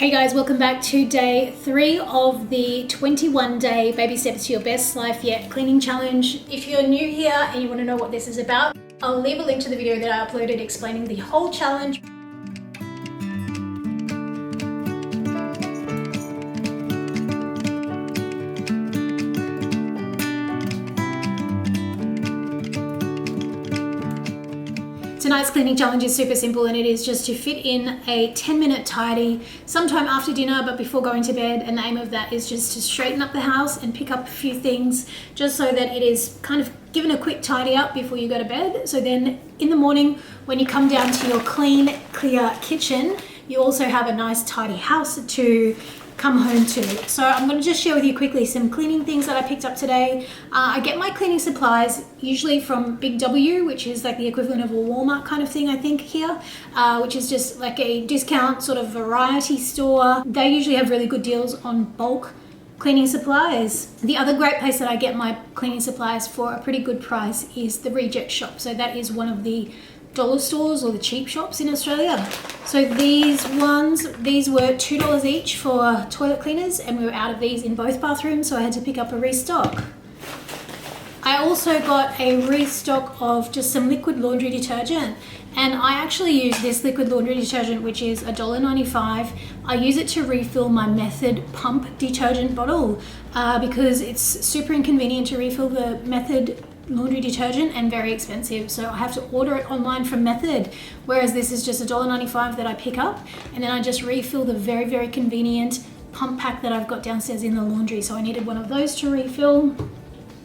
Hey guys, welcome back to day 3 of the 21-day Baby Steps to Your Best Life Yet cleaning challenge. If you're new here and you want to know what this is about, I'll leave a link to the video that I uploaded explaining the whole challenge. Tonight's cleaning challenge is super simple, and it is just to fit in a 10-minute tidy sometime after dinner but before going to bed, and the aim of that is just to straighten up the house and pick up a few things just so that it is kind of given a quick tidy up before you go to bed. So then in the morning when you come down to your clean, clear kitchen, you also have a nice tidy house to come home to. So I'm going to just share with you quickly some cleaning things that I picked up today. I get my cleaning supplies usually from Big W, which is like the equivalent of a Walmart kind of thing, I think, here, which is just like a discount sort of variety store. They usually have really good deals on bulk cleaning supplies. The other great place that I get my cleaning supplies for a pretty good price is the Reject Shop. So that is one of the dollar stores or the cheap shops in Australia. So these were $2 each for toilet cleaners, and we were out of these in both bathrooms, so I had to pick up a restock. I also got a restock of just some liquid laundry detergent, and I actually use this liquid laundry detergent, which is $1.95. I use it to refill my Method pump detergent bottle because it's super inconvenient to refill the Method laundry detergent and very expensive, so I have to order it online from Method, whereas this is just $1.95 that I pick up, and then I just refill the very, very convenient pump pack that I've got downstairs in the laundry. So I needed one of those to refill.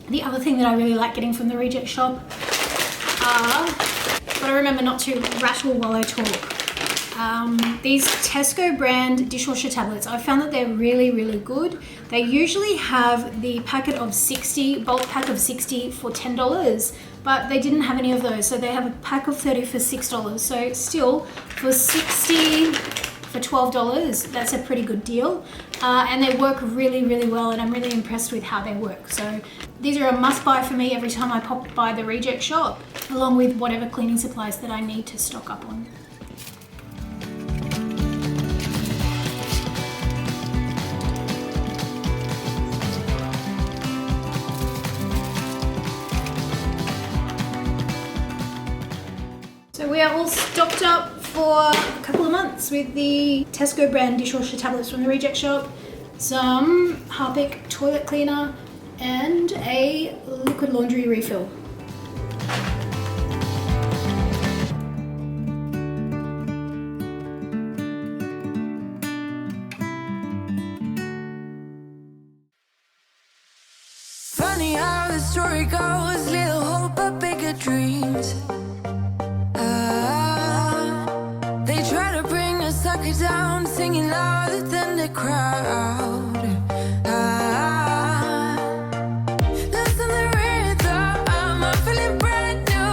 The other thing that I really like getting from the Reject Shop are, gotta remember not to rattle while I talk, these Tesco brand dishwasher tablets. I found that they're really, really good. They usually have the packet of 60, bulk pack of 60 for $10, but they didn't have any of those. So they have a pack of 30 for $6. So still, for 60 for $12, that's a pretty good deal. And they work really, really well, and I'm really impressed with how they work. So these are a must buy for me every time I pop by the Reject Shop, along with whatever cleaning supplies that I need to stock up on. So we are all stocked up for a couple of months with the Tesco brand dishwasher tablets from the Reject Shop, some Harpic toilet cleaner, and a liquid laundry refill. Funny how the story goes, little hope but bigger dreams. They try to bring a sucker down, singing louder than the crowd. Listen the rhythm, I'm feeling brand new.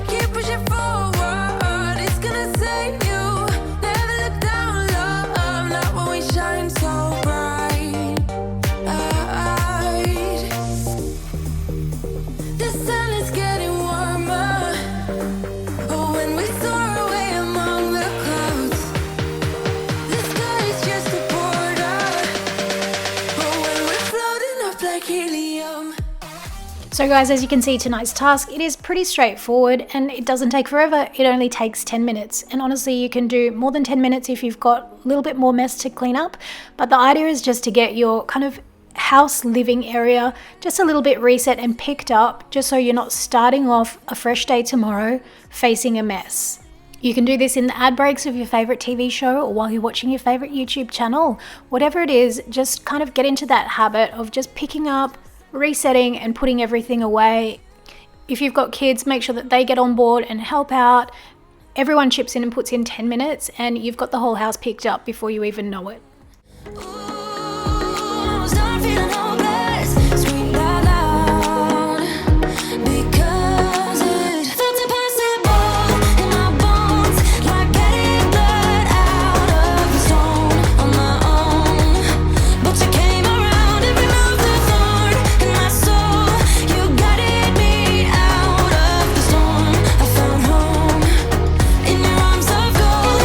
Keep pushing forward, it's gonna save you. Never look down, love, not when we shine so bright. The sun is getting warmer. Oh, when we soar away among the clouds, the sky is just a border. Oh, when we're floating up like helium. So guys, as you can see, tonight's task, it is pretty straightforward and it doesn't take forever. It only takes 10 minutes. And honestly, you can do more than 10 minutes if you've got a little bit more mess to clean up. But the idea is just to get your kind of house living area just a little bit reset and picked up, just so you're not starting off a fresh day tomorrow facing a mess. You can do this in the ad breaks of your favorite TV show or while you're watching your favorite YouTube channel. Whatever it is, just kind of get into that habit of just picking up, resetting, and putting everything away. If you've got kids, make sure that they get on board and help out. Everyone chips in and puts in 10 minutes and you've got the whole house picked up before you even know it. Ooh, start feeling hopeless, scream loud, because it felt impossible in my bones, like getting blood out of the stone on my own. But you came around and removed the thorn in my soul. You guided me out of the storm. I found home in your arms of gold.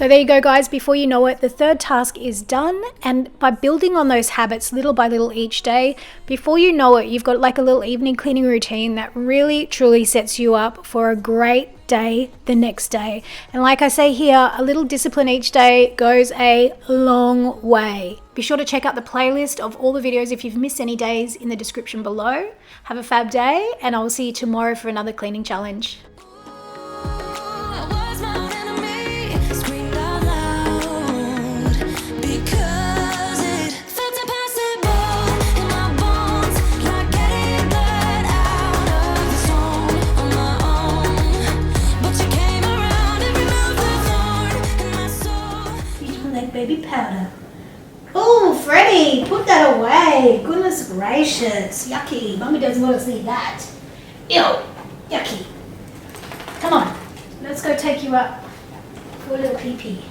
So there you go, guys. Before you know it, the third task is done. And by building on those habits little by little each day, before you know it, you've got like a little evening cleaning routine that really, truly sets you up for a great day the next day. And like I say here, a little discipline each day goes a long way. Be sure to check out the playlist of all the videos if you've missed any days in the description below. Have a fab day, and I will see you tomorrow for another cleaning challenge. Baby powder. Oh, Freddie, put that away. Goodness gracious. Yucky. Mummy doesn't want to see that. Ew. Yucky. Come on. Let's go take you up for a little pee-pee.